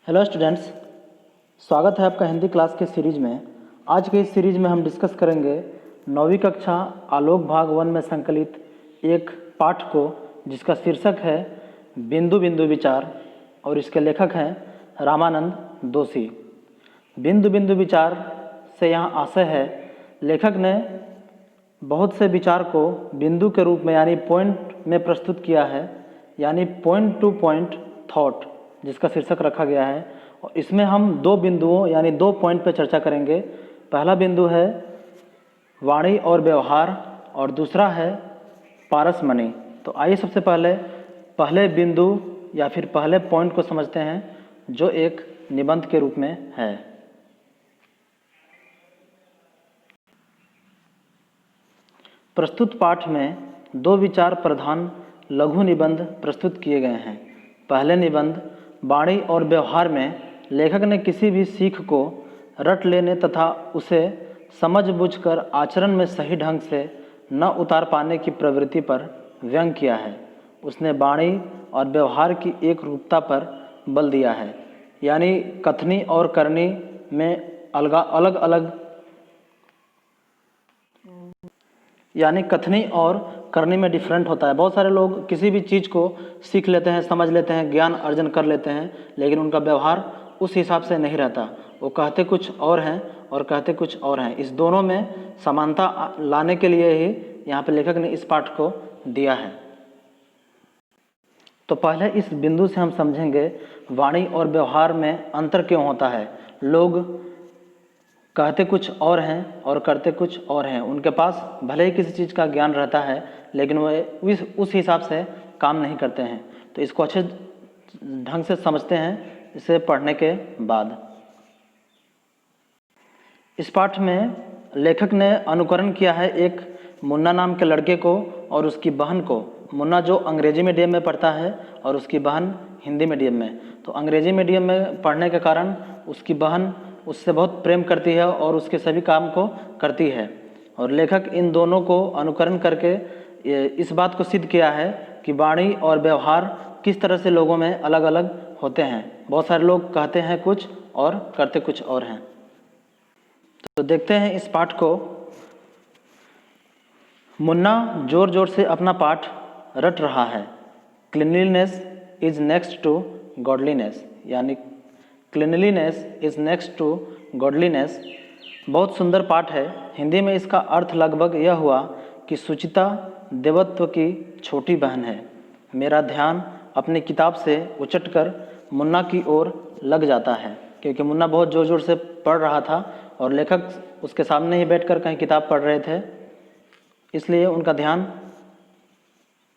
Hello students, स्वागत है आपका हिंदी क्लास के सीरीज में। आज के इस सीरीज में हम डिस्कस करेंगे 9वीं कक्षा आलोक भाग 1 में संकलित एक पाठ को जिसका शीर्षक है बिंदु बिंदु विचार और इसके लेखक हैं रामानंद दोषी। बिंदु बिंदु विचार से यहाँ आशय है लेखक ने बहुत से विचार को बिंदु के रूप में यानी पॉइंट में प्रस्तुत किया है, यानी पॉइंट टू पॉइंट थॉट जिसका शीर्षक रखा गया है। और इसमें हम दो बिंदुओं यानी दो पॉइंट पर चर्चा करेंगे। पहला बिंदु है वाणी और व्यवहार और दूसरा है पारसमणि। तो आइए सबसे पहले बिंदु या फिर पहले पॉइंट को समझते हैं जो एक निबंध के रूप में है। प्रस्तुत पाठ में दो विचार प्रधान लघु निबंध प्रस्तुत किए गए हैं। पहले निबंध वाणी और व्यवहार में लेखक ने किसी भी सीख को रट लेने तथा उसे समझबूझकर आचरण में सही ढंग से न उतार पाने की प्रवृत्ति पर व्यंग किया है। उसने वाणी और व्यवहार की एक रूपता पर बल दिया है, यानी कथनी और करनी में अलग अलग यानी कथनी और करने में डिफरेंट होता है। बहुत सारे लोग किसी भी चीज़ को सीख लेते हैं, समझ लेते हैं, ज्ञान अर्जन कर लेते हैं, लेकिन उनका व्यवहार उस हिसाब से नहीं रहता। वो कहते कुछ और हैं और कहते कुछ और हैं। इस दोनों में समानता लाने के लिए ही यहाँ पे लेखक ने इस पाठ को दिया है। तो पहले इस बिंदु से हम समझेंगे वाणी और व्यवहार में अंतर क्यों होता है। लोग कहते कुछ और हैं और करते कुछ और हैं। उनके पास भले ही किसी चीज़ का ज्ञान रहता है, लेकिन वे उस हिसाब से काम नहीं करते हैं। तो इसको अच्छे ढंग से समझते हैं इसे पढ़ने के बाद। इस पाठ में लेखक ने अनुकरण किया है एक मुन्ना नाम के लड़के को और उसकी बहन को। मुन्ना जो अंग्रेजी मीडियम में पढ़ता है और उसकी बहन हिंदी मीडियम में। तो अंग्रेजी मीडियम में पढ़ने के कारण उसकी बहन उससे बहुत प्रेम करती है और उसके सभी काम को करती है। और लेखक इन दोनों को अनुकरण करके इस बात को सिद्ध किया है कि वाणी और व्यवहार किस तरह से लोगों में अलग अलग होते हैं। बहुत सारे लोग कहते हैं कुछ और करते कुछ और हैं। तो देखते हैं इस पाठ को। मुन्ना जोर जोर से अपना पाठ रट रहा है। Cleanliness is next to godliness, यानी cleanliness is next to godliness. बहुत सुंदर पाठ है। हिंदी में इसका अर्थ लगभग यह हुआ कि सुचिता देवत्व की छोटी बहन है। मेरा ध्यान अपनी किताब से उचटकर मुन्ना की ओर लग जाता है, क्योंकि मुन्ना बहुत ज़ोर ज़ोर से पढ़ रहा था और लेखक उसके सामने ही बैठकर कहीं किताब पढ़ रहे थे, इसलिए उनका ध्यान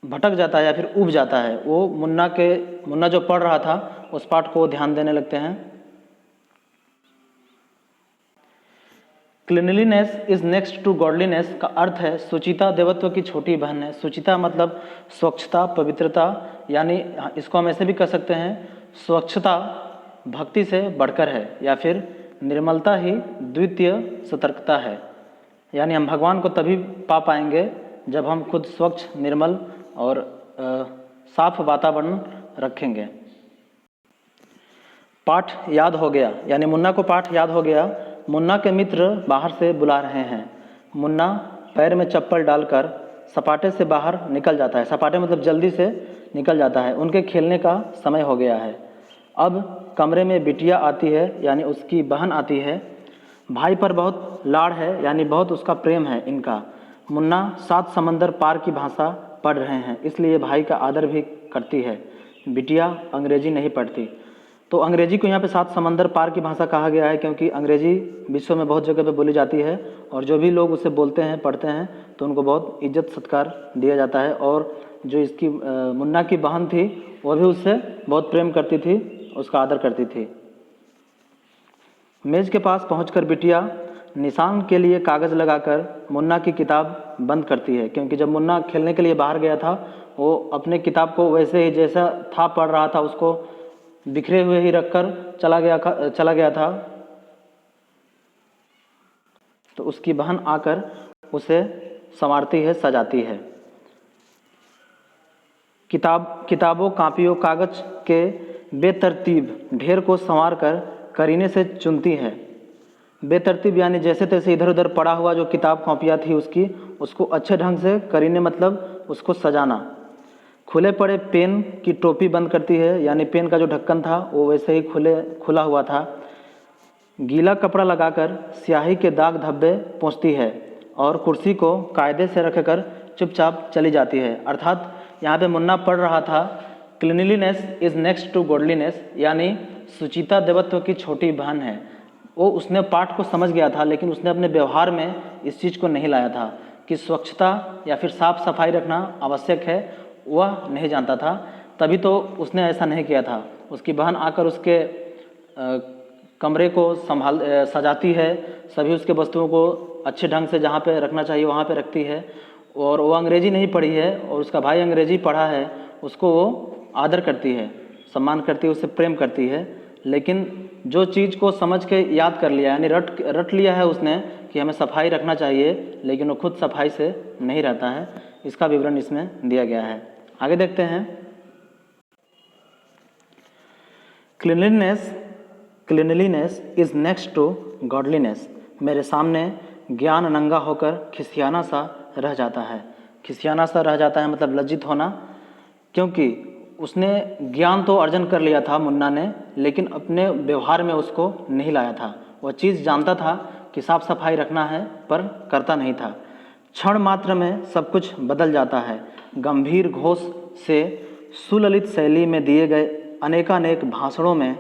भटक जाता है या फिर उब जाता है। वो मुन्ना जो पढ़ रहा था उस पाठ को ध्यान देने लगते हैं। Cleanliness is next to godliness का अर्थ है सुचिता देवत्व की छोटी बहन है। सुचिता मतलब स्वच्छता, पवित्रता, यानी इसको हम ऐसे भी कह सकते हैं स्वच्छता भक्ति से बढ़कर है, या फिर निर्मलता ही द्वितीय सतर्कता है। यानी हम भगवान को तभी पा पाएंगे जब हम खुद स्वच्छ, निर्मल और साफ वातावरण रखेंगे। पाठ याद हो गया, यानी मुन्ना को पाठ याद हो गया। मुन्ना के मित्र बाहर से बुला रहे हैं। मुन्ना पैर में चप्पल डालकर सपाटे से बाहर निकल जाता है। सपाटे मतलब जल्दी से निकल जाता है। उनके खेलने का समय हो गया है। अब कमरे में बिटिया आती है, यानी उसकी बहन आती है। भाई पर बहुत लाड़ है, यानी बहुत उसका प्रेम है इनका। मुन्ना 7 समंदर पार की भाषा पढ़ रहे हैं, इसलिए भाई का आदर भी करती है। बिटिया अंग्रेजी नहीं पढ़ती। तो अंग्रेजी को यहाँ पे 7 समंदर पार की भाषा कहा गया है, क्योंकि अंग्रेजी विश्व में बहुत जगह पे बोली जाती है और जो भी लोग उसे बोलते हैं, पढ़ते हैं, तो उनको बहुत इज्जत सत्कार दिया जाता है। और जो इसकी मुन्ना की बहन थी वह भी उससे बहुत प्रेम करती थी, उसका आदर करती थी। मेज के पास पहुंचकर बिटिया निशान के लिए कागज़ लगाकर मुन्ना की किताब बंद करती है, क्योंकि जब मुन्ना खेलने के लिए बाहर गया था वो अपने किताब को वैसे ही जैसा था पढ़ रहा था, उसको बिखरे हुए ही रखकर चला गया था। तो उसकी बहन आकर उसे संवारती है, सजाती है। किताबों, कापियों, कागज के बेतरतीब ढेर को संवार कर करीने से चुनती है। बेतरतीब यानी जैसे तैसे इधर उधर पड़ा हुआ जो किताब कॉपियाँ थी उसकी, उसको अच्छे ढंग से करीने मतलब उसको सजाना। खुले पड़े पेन की टोपी बंद करती है, यानी पेन का जो ढक्कन था वो वैसे ही खुला हुआ था। गीला कपड़ा लगाकर स्याही के दाग धब्बे पोंछती है और कुर्सी को कायदे से रखकर चुपचाप चली जाती है। अर्थात यहाँ पे मुन्ना पढ़ रहा था cleanliness is next to godliness, यानी सुचिता देवत्व की छोटी बहन है। वो उसने पाठ को समझ गया था, लेकिन उसने अपने व्यवहार में इस चीज़ को नहीं लाया था कि स्वच्छता या फिर साफ सफाई रखना आवश्यक है, वह नहीं जानता था, तभी तो उसने ऐसा नहीं किया था। उसकी बहन आकर उसके कमरे को सजाती है, सभी उसके वस्तुओं को अच्छे ढंग से जहाँ पे रखना चाहिए वहाँ पे रखती है। और वो अंग्रेजी नहीं पढ़ी है और उसका भाई अंग्रेजी पढ़ा है, उसको वो आदर करती है, सम्मान करती है, उससे प्रेम करती है। लेकिन जो चीज़ को समझ के याद कर लिया, यानी रट लिया है उसने कि हमें सफाई रखना चाहिए, लेकिन वो खुद सफाई से नहीं रहता है। इसका विवरण इसमें दिया गया है। आगे देखते हैं। Cleanliness is next to godliness. मेरे सामने ज्ञान नंगा होकर खिसियाना सा रह जाता है। खिसियाना सा रह जाता है मतलब लज्जित होना, क्योंकि उसने ज्ञान तो अर्जन कर लिया था मुन्ना ने, लेकिन अपने व्यवहार में उसको नहीं लाया था। वह चीज़ जानता था कि साफ सफाई रखना है, पर करता नहीं था। क्षण मात्र में सब कुछ बदल जाता है। गंभीर घोष से सुललित शैली में दिए गए अनेकानेक भाषणों में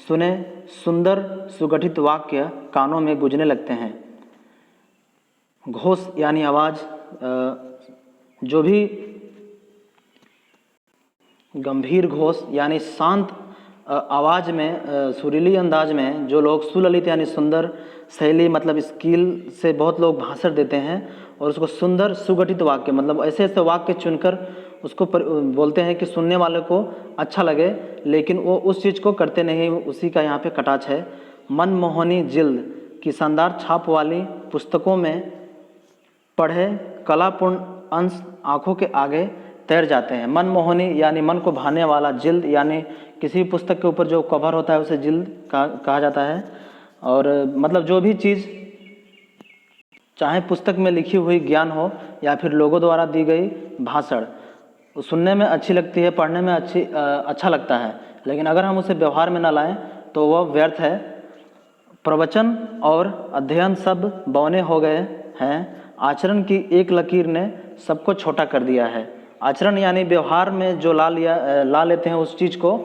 सुने सुंदर सुगठित वाक्य कानों में गूंजने लगते हैं। घोष यानी आवाज़, जो भी गंभीर घोष यानी शांत आवाज़ में, सुरीली अंदाज में जो लोग सुललित यानी सुंदर शैली मतलब स्किल से बहुत लोग भाषण देते हैं, और उसको सुंदर सुगठित वाक्य मतलब ऐसे ऐसे वाक्य चुनकर उसको बोलते हैं कि सुनने वाले को अच्छा लगे, लेकिन वो उस चीज़ को करते नहीं। उसी का यहाँ पे कटाक्ष है। मनमोहनी जिल्द की शानदार छाप वाली पुस्तकों में पढ़े कलापूर्ण अंश आँखों के आगे तैर जाते हैं। मनमोहनी यानी मन को भाने वाला, जिल्द यानी किसी पुस्तक के ऊपर जो कवर होता है उसे जिल्द कहा जाता है। और मतलब जो भी चीज़ चाहे पुस्तक में लिखी हुई ज्ञान हो या फिर लोगों द्वारा दी गई भाषण, सुनने में अच्छी लगती है, पढ़ने में अच्छा लगता है, लेकिन अगर हम उसे व्यवहार में ना लाएं तो वह व्यर्थ है। प्रवचन और अध्ययन सब बौने हो गए हैं। आचरण की एक लकीर ने सबको छोटा कर दिया है। आचरण यानी व्यवहार में जो ला लेते हैं उस चीज़ को,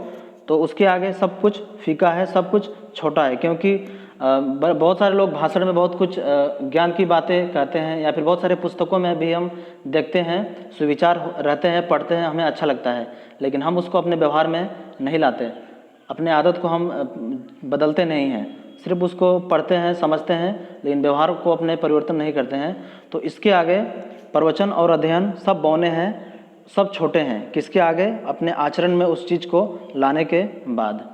तो उसके आगे सब कुछ फीका है, सब कुछ छोटा है। क्योंकि बहुत सारे लोग भाषण में बहुत कुछ ज्ञान की बातें कहते हैं, या फिर बहुत सारे पुस्तकों में भी हम देखते हैं सुविचार रहते हैं, पढ़ते हैं, हमें अच्छा लगता है, लेकिन हम उसको अपने व्यवहार में नहीं लाते। अपने आदत को हम बदलते नहीं हैं, सिर्फ उसको पढ़ते हैं, समझते हैं, लेकिन व्यवहार को अपने परिवर्तन नहीं करते हैं। तो इसके आगे प्रवचन और अध्ययन सब बौने हैं, सब छोटे हैं। किसके आगे? अपने आचरण में उस चीज़ को लाने के बाद।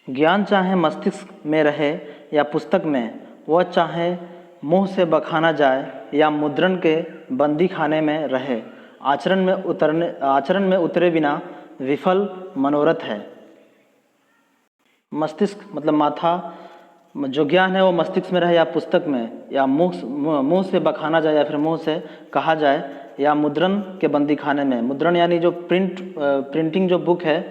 ज्ञान चाहे मस्तिष्क में रहे या पुस्तक में, वह चाहे मुंह से बखाना जाए या मुद्रण के बंदी खाने में रहे, आचरण में उतरे बिना विफल मनोरथ है। मस्तिष्क मतलब माथा, जो ज्ञान है वो मस्तिष्क में रहे या पुस्तक में, या मुंह से बखाना जाए या फिर मुंह से कहा जाए, या मुद्रण के बंदी खाने में। मुद्रण यानी जो प्रिंटिंग जो बुक है,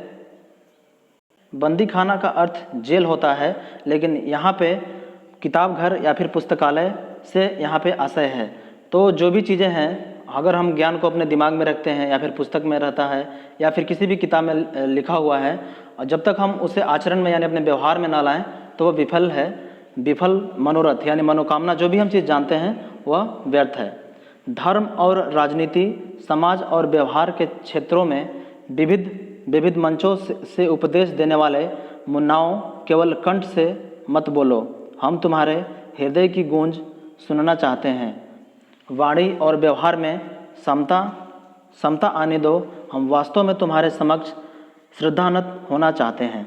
बंदी खाना का अर्थ जेल होता है, लेकिन यहाँ पे किताब घर या फिर पुस्तकालय से यहाँ पे आशय है। तो जो भी चीज़ें हैं, अगर हम ज्ञान को अपने दिमाग में रखते हैं या फिर पुस्तक में रहता है या फिर किसी भी किताब में लिखा हुआ है, और जब तक हम उसे आचरण में यानी अपने व्यवहार में ना लाएं तो वह विफल है। विफल मनोरथ यानी मनोकामना, जो भी हम चीज़ जानते हैं वह व्यर्थ है। धर्म और राजनीति, समाज और व्यवहार के क्षेत्रों में विविध मंचों से उपदेश देने वाले मुन्नाओं, केवल कंठ से मत बोलो, हम तुम्हारे हृदय की गूंज सुनना चाहते हैं। वाणी और व्यवहार में समता आने दो, हम वास्तव में तुम्हारे समक्ष श्रद्धानत होना चाहते हैं।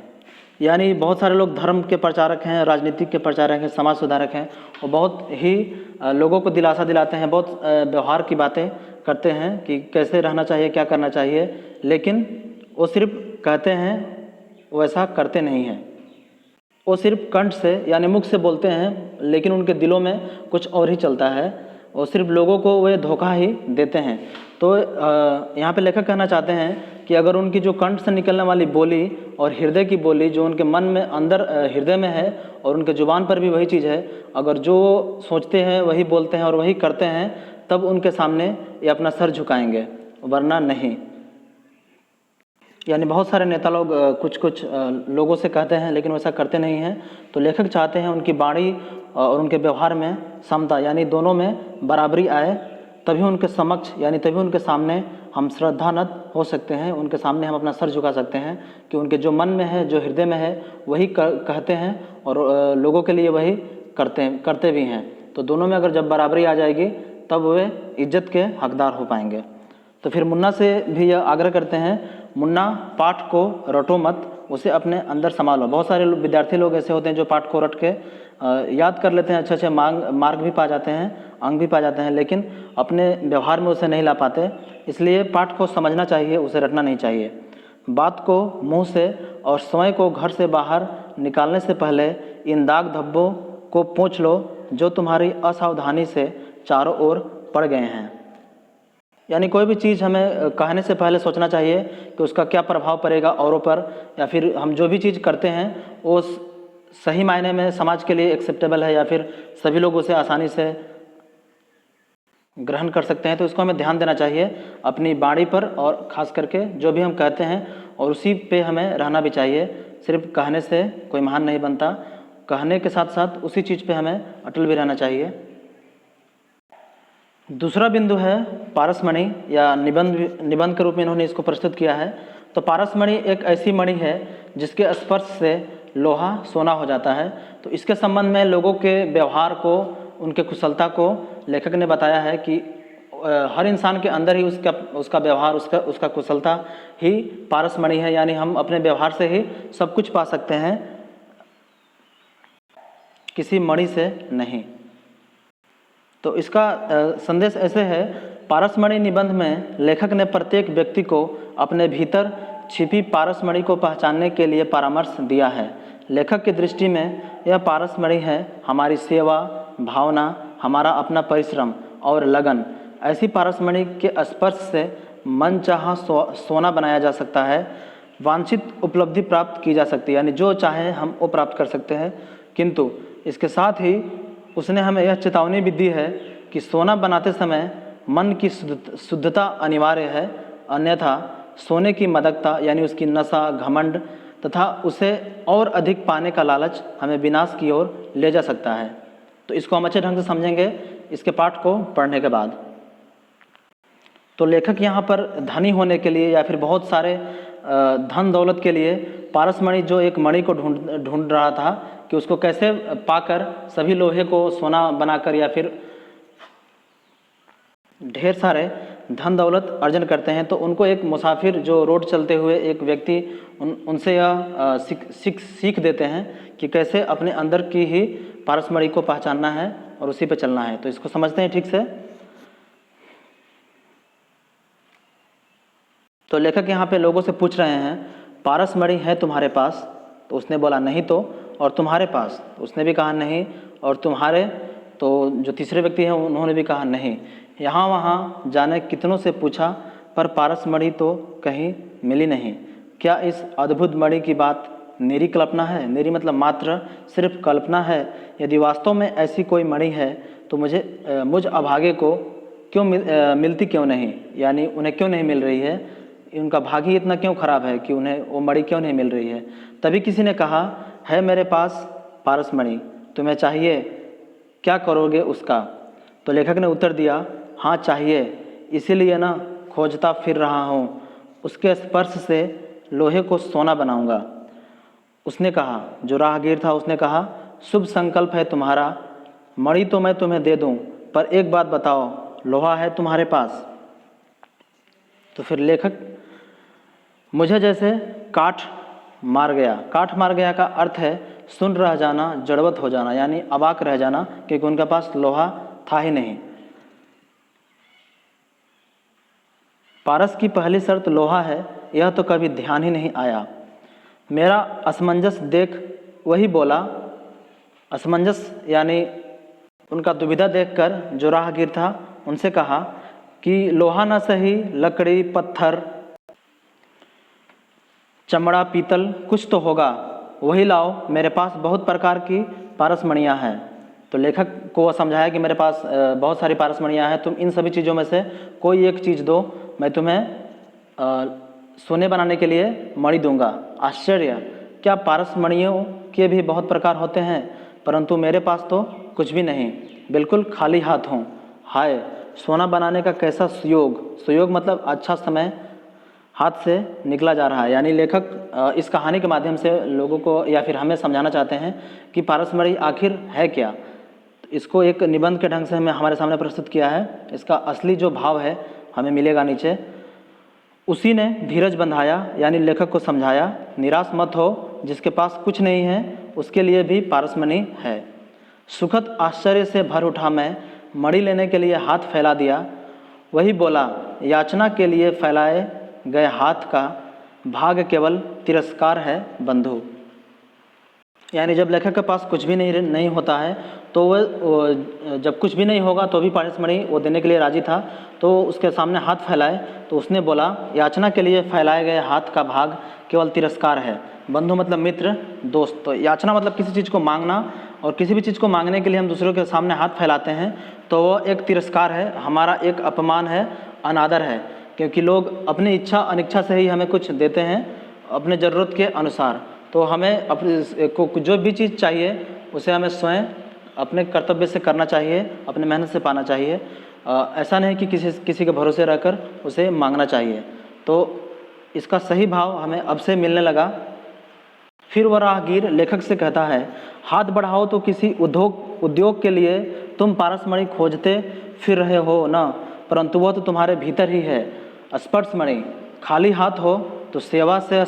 यानी बहुत सारे लोग धर्म के प्रचारक हैं, राजनीतिक के प्रचारक हैं, समाज सुधारक हैं, और बहुत ही लोगों को दिलासा दिलाते हैं, बहुत व्यवहार की बातें करते हैं कि कैसे रहना चाहिए, क्या करना चाहिए, लेकिन वो सिर्फ कहते हैं वैसा करते नहीं हैं। वो सिर्फ कंठ से यानी मुख से बोलते हैं, लेकिन उनके दिलों में कुछ और ही चलता है। वो सिर्फ लोगों को वे धोखा ही देते हैं। तो यहाँ पे लेखक कहना चाहते हैं कि अगर उनकी जो कंठ से निकलने वाली बोली और हृदय की बोली जो उनके मन में अंदर हृदय में है और उनके जुबान पर भी वही चीज़ है, अगर जो सोचते हैं वही बोलते हैं और वही करते हैं, तब उनके सामने ये अपना सर झुकाएंगे, वरना नहीं। यानी बहुत सारे नेता लोग कुछ कुछ लोगों से कहते हैं लेकिन वैसा करते नहीं हैं। तो लेखक चाहते हैं उनकी वाणी और उनके व्यवहार में समता यानी दोनों में बराबरी आए, तभी उनके समक्ष यानी तभी उनके सामने हम श्रद्धानत हो सकते हैं, उनके सामने हम अपना सर झुका सकते हैं कि उनके जो मन में है, जो हृदय में है, वही कहते हैं और लोगों के लिए वही करते भी हैं। तो दोनों में अगर जब बराबरी आ जाएगी तब वे इज्जत के हकदार हो पाएंगे। तो फिर मुन्ना से भी यह आग्रह करते हैं, मुन्ना पाठ को रटो मत, उसे अपने अंदर संभालो। बहुत सारे विद्यार्थी लोग ऐसे होते हैं जो पाठ को रट के याद कर लेते हैं, अच्छे अच्छे मार्क भी पा जाते हैं, अंक भी पा जाते हैं, लेकिन अपने व्यवहार में उसे नहीं ला पाते। इसलिए पाठ को समझना चाहिए, उसे रटना नहीं चाहिए। बात को मुंह से और समय को घर से बाहर निकालने से पहले इन दाग धब्बों को पोंछ लो जो तुम्हारी असावधानी से चारों ओर पड़ गए हैं। यानी कोई भी चीज़ हमें कहने से पहले सोचना चाहिए कि उसका क्या प्रभाव पड़ेगा औरों पर, या फिर हम जो भी चीज़ करते हैं वो सही मायने में समाज के लिए एक्सेप्टेबल है या फिर सभी लोग उसे आसानी से ग्रहण कर सकते हैं। तो इसको हमें ध्यान देना चाहिए अपनी वाणी पर, और ख़ास करके जो भी हम कहते हैं, और उसी पे हमें रहना भी चाहिए। सिर्फ कहने से कोई महान नहीं बनता, कहने के साथ साथ उसी चीज़ पे हमें अटल भी रहना चाहिए। दूसरा बिंदु है पारसमणि या निबंध के रूप में इन्होंने इसको प्रस्तुत किया है। तो पारसमणि एक ऐसी मणि है जिसके स्पर्श से लोहा सोना हो जाता है। तो इसके संबंध में लोगों के व्यवहार को, उनके कुशलता को लेखक ने बताया है कि हर इंसान के अंदर ही उसका व्यवहार, उसका कुशलता ही पारसमणि है। यानी हम अपने व्यवहार से ही सब कुछ पा सकते हैं, किसी मणि से नहीं। तो इसका संदेश ऐसे है, पारसमणि निबंध में लेखक ने प्रत्येक व्यक्ति को अपने भीतर छिपी पारसमणि को पहचानने के लिए परामर्श दिया है। लेखक की दृष्टि में यह पारसमणि है हमारी सेवा भावना, हमारा अपना परिश्रम और लगन। ऐसी पारसमणि के स्पर्श से मन चाहा सोना बनाया जा सकता है, वांछित उपलब्धि प्राप्त की जा सकती है, यानी जो चाहे हम वो प्राप्त कर सकते हैं। किंतु इसके साथ ही उसने हमें यह चेतावनी भी दी है कि सोना बनाते समय मन की शुद्धता अनिवार्य है, अन्यथा सोने की मदकता यानी उसकी नशा, घमंड तथा उसे और अधिक पाने का लालच हमें विनाश की ओर ले जा सकता है। तो इसको हम अच्छे ढंग से समझेंगे इसके पाठ को पढ़ने के बाद। तो लेखक यहाँ पर धनी होने के लिए या फिर बहुत सारे धन दौलत के लिए पारसमणि जो एक मणि को ढूंढ रहा था कि उसको कैसे पाकर सभी लोहे को सोना बनाकर या फिर ढेर सारे धन दौलत अर्जन करते हैं। तो उनको एक मुसाफिर जो रोड चलते हुए एक व्यक्ति उनसे यह सीख देते हैं कि कैसे अपने अंदर की ही पारसमणि को पहचानना है और उसी पे चलना है। तो इसको समझते हैं ठीक से। तो लेखक यहाँ पे लोगों से पूछ रहे हैं, पारसमणि है तुम्हारे पास? तो उसने बोला नहीं। तो और तुम्हारे पास? तो उसने भी कहा नहीं। और तुम्हारे? तो जो तीसरे व्यक्ति हैं उन्होंने भी कहा नहीं। यहाँ वहाँ जाने कितनों से पूछा पर पारसमणि तो कहीं मिली नहीं। क्या इस अद्भुत मणि की बात मेरी कल्पना है? मेरी मतलब मात्र सिर्फ कल्पना है? यदि वास्तव में ऐसी कोई मणि है तो मुझ अभागे को क्यों मिलती क्यों नहीं, यानी उन्हें क्यों नहीं मिल रही है? उनका भाग्य इतना क्यों खराब है कि उन्हें वो मणि क्यों नहीं मिल रही है? तभी किसी ने कहा, है मेरे पास पारसमणि, तुम्हें चाहिए, क्या करोगे उसका? तो लेखक ने उत्तर दिया, हाँ चाहिए, इसीलिए ना खोजता फिर रहा हूँ, उसके स्पर्श से लोहे को सोना बनाऊंगा। उसने कहा, जो राहगीर था उसने कहा, शुभ संकल्प है तुम्हारा, मणि तो मैं तुम्हें दे दूं, पर एक बात बताओ, लोहा है तुम्हारे पास? तो फिर लेखक, मुझे जैसे काठ मार गया। काठ मार गया का अर्थ है सुन रह जाना, जड़वत हो जाना, यानी अवाक रह जाना, क्योंकि उनके पास लोहा था ही नहीं। पारस की पहली शर्त लोहा है, यह तो कभी ध्यान ही नहीं आया। मेरा असमंजस देख वही बोला। असमंजस यानी उनका दुविधा देखकर जो राहगीर था उनसे कहा कि लोहा न सही, लकड़ी, पत्थर, चमड़ा, पीतल कुछ तो होगा, वही लाओ, मेरे पास बहुत प्रकार की पारसमणियाँ हैं। तो लेखक को वह समझाया कि मेरे पास बहुत सारी पारसमणियाँ हैं, तुम इन सभी चीज़ों में से कोई एक चीज़ दो, मैं तुम्हें सोने बनाने के लिए मणि दूंगा। आश्चर्य, क्या पारसमणियों के भी बहुत प्रकार होते हैं, परंतु मेरे पास तो कुछ भी नहीं, बिल्कुल खाली हाथ हूँ। हाय, सोना बनाने का कैसा सुयोग। सुयोग मतलब अच्छा समय हाथ से निकला जा रहा है। यानी लेखक इस कहानी के माध्यम से लोगों को या फिर हमें समझाना चाहते हैं कि पारसमणि आखिर है क्या। तो इसको एक निबंध के ढंग से हमें हमारे सामने प्रस्तुत किया है। इसका असली जो भाव है हमें मिलेगा नीचे। उसी ने धीरज बंधाया, यानी लेखक को समझाया, निराश मत हो, जिसके पास कुछ नहीं है उसके लिए भी पारसमणि है। सुखद आश्चर्य से भर उठा मैं, मणि लेने के लिए हाथ फैला दिया। वही बोला, याचना के लिए फैलाए गए हाथ का भाग केवल तिरस्कार है बंधु। यानी जब लेखक के पास कुछ भी नहीं होता है तो वह जब कुछ भी नहीं होगा तो भी पारसमणि वो देने के लिए राजी था। तो उसके सामने हाथ फैलाए तो उसने बोला, याचना के लिए फैलाए गए हाथ का भाग केवल तिरस्कार है। बंधु मतलब मित्र, दोस्त। तो याचना मतलब किसी चीज़ को मांगना, और किसी भी चीज़ को मांगने के लिए हम दूसरों के सामने हाथ फैलाते हैं तो वो एक तिरस्कार है, हमारा एक अपमान है, अनादर है। क्योंकि लोग अपनी इच्छा अनिच्छा से ही हमें कुछ देते हैं अपने ज़रूरत के अनुसार। तो हमें अपने को जो भी चीज़ चाहिए उसे हमें स्वयं अपने कर्तव्य से करना चाहिए, अपने मेहनत से पाना चाहिए। ऐसा नहीं कि किसी के भरोसे रहकर उसे मांगना चाहिए। तो इसका सही भाव हमें अब से मिलने लगा। फिर वह राहगीर लेखक से कहता है, हाथ बढ़ाओ तो किसी उद्योग के लिए तुम पारसमणि खोजते फिर रहे हो ना, परंतु वह तो तुम्हारे भीतर ही है। स्पर्शमणि, खाली हाथ हो तो सेवा के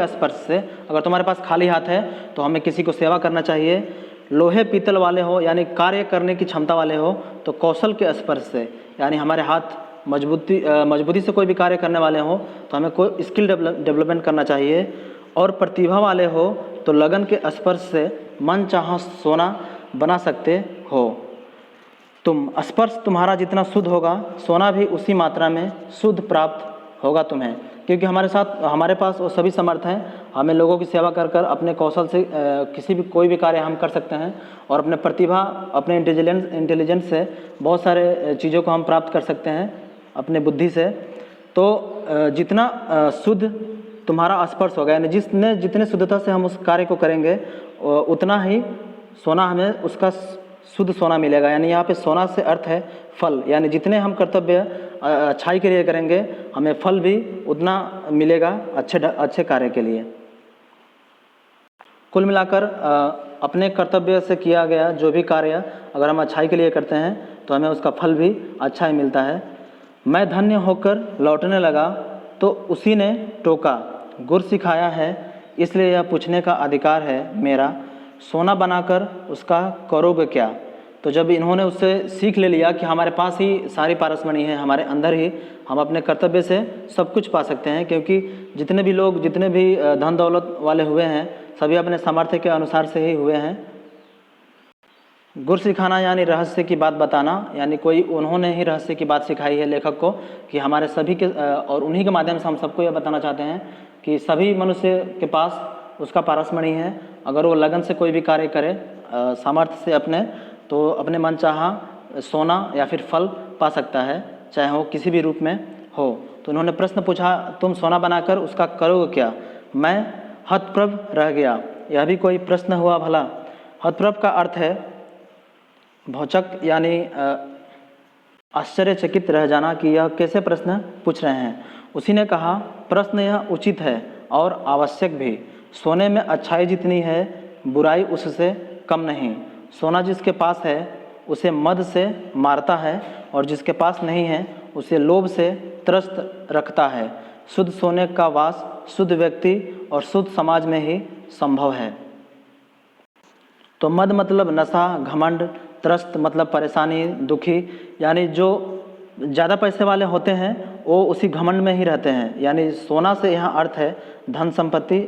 स्पर्श से, अगर तुम्हारे पास खाली हाथ है तो हमें किसी को सेवा करना चाहिए। लोहे पीतल वाले हो, यानी कार्य करने की क्षमता वाले हो, तो कौशल के स्पर्श से, यानी हमारे हाथ मजबूती से कोई भी कार्य करने वाले हो तो हमें कोई स्किल डेवलपमेंट करना चाहिए। और प्रतिभा वाले हो तो लगन के स्पर्श से मन चाहा सोना बना सकते हो। स्पर्श तुम्हारा जितना शुद्ध होगा, सोना भी उसी मात्रा में शुद्ध प्राप्त होगा तुम्हें। क्योंकि हमारे पास वो सभी समर्थ हैं, हमें लोगों की सेवा कर कर अपने कौशल से कोई भी कार्य हम कर सकते हैं, और अपने प्रतिभा, अपने इंटेलिजेंस से बहुत सारे चीज़ों को हम प्राप्त कर सकते हैं अपने बुद्धि से। तो जितना शुद्ध तुम्हारा स्पर्श होगा, यानी जितने शुद्धता से हम उस कार्य को करेंगे उतना ही सोना हमें उसका शुद्ध सोना मिलेगा। यानी यहाँ पे सोना से अर्थ है फल, यानी जितने हम कर्तव्य अच्छाई के लिए करेंगे हमें फल भी उतना मिलेगा अच्छे कार्य के लिए। कुल मिलाकर अपने कर्तव्य से किया गया जो भी कार्य अगर हम अच्छाई के लिए करते हैं तो हमें उसका फल भी अच्छा ही मिलता है। मैं धन्य होकर लौटने लगा तो उसी ने टोका, गुर सिखाया है इसलिए यह पूछने का अधिकार है मेरा, सोना बनाकर उसका करोगे क्या। तो जब इन्होंने उससे सीख ले लिया कि हमारे पास ही सारी पारसमणि है, हमारे अंदर ही हम अपने कर्तव्य से सब कुछ पा सकते हैं, क्योंकि जितने भी लोग जितने भी धन दौलत वाले हुए हैं सभी अपने सामर्थ्य के अनुसार से ही हुए हैं। गुर सिखाना यानी रहस्य की बात बताना, यानी उन्होंने ही रहस्य की बात सिखाई है लेखक को कि हमारे सभी के, और उन्हीं के माध्यम से हम सबको यह बताना चाहते हैं कि सभी मनुष्य के पास उसका पारसमणि है। अगर वो लगन से कोई भी कार्य करे सामर्थ्य से अपने, तो अपने मन चाहा सोना या फिर फल पा सकता है, चाहे वो किसी भी रूप में हो। तो उन्होंने प्रश्न पूछा, तुम सोना बनाकर उसका करोगे क्या। मैं हतप्रभ रह गया। यह भी कोई प्रश्न हुआ भला। हतप्रभ का अर्थ है भौचक, यानी आश्चर्यचकित रह जाना कि यह कैसे प्रश्न पूछ रहे हैं। उसी ने कहा, प्रश्न यह उचित है और आवश्यक भी। सोने में अच्छाई जितनी है बुराई उससे कम नहीं। सोना जिसके पास है उसे मद से मारता है, और जिसके पास नहीं है उसे लोभ से त्रस्त रखता है। शुद्ध सोने का वास शुद्ध व्यक्ति और शुद्ध समाज में ही संभव है। तो मद मतलब नशा, घमंड, त्रस्त मतलब परेशानी, दुखी, यानी जो ज़्यादा पैसे वाले होते हैं वो उसी घमंड में ही रहते हैं, यानी सोना से यहाँ अर्थ है धन संपत्ति।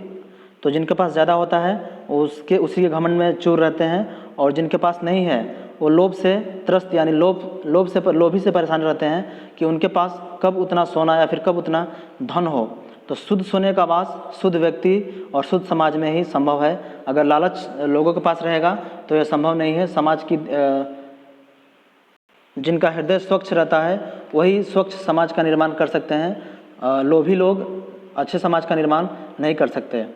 तो जिनके पास ज़्यादा होता है वो उसी के घमंड में चूर रहते हैं, और जिनके पास नहीं है वो लोभ से त्रस्त यानी लोभी से परेशान रहते हैं कि उनके पास कब उतना सोना या फिर कब उतना धन हो। तो शुद्ध सोने का वास शुद्ध व्यक्ति और शुद्ध समाज में ही संभव है। अगर लालच लोगों के पास रहेगा तो यह संभव नहीं है। समाज की जिनका हृदय स्वच्छ रहता है वही स्वच्छ समाज का निर्माण कर सकते हैं। लोभी लोग अच्छे समाज का निर्माण नहीं कर सकते।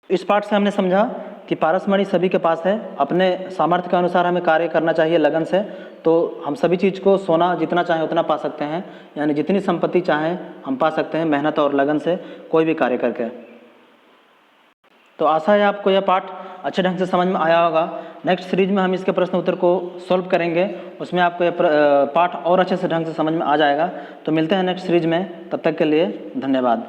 इस पाठ से हमने समझा कि पारसमणि सभी के पास है, अपने सामर्थ्य के अनुसार हमें कार्य करना चाहिए लगन से, तो हम सभी चीज़ को सोना जितना चाहें उतना पा सकते हैं, यानी जितनी संपत्ति चाहें हम पा सकते हैं मेहनत और लगन से कोई भी कार्य करके। तो आशा है आपको यह पाठ अच्छे ढंग से समझ में आया होगा। नेक्स्ट सीरीज में हम इसके प्रश्न उत्तर को सॉल्व करेंगे, उसमें आपको यह पाठ और अच्छे से ढंग से समझ में आ जाएगा। तो मिलते हैं नेक्स्ट सीरीज में, तब तक के लिए धन्यवाद।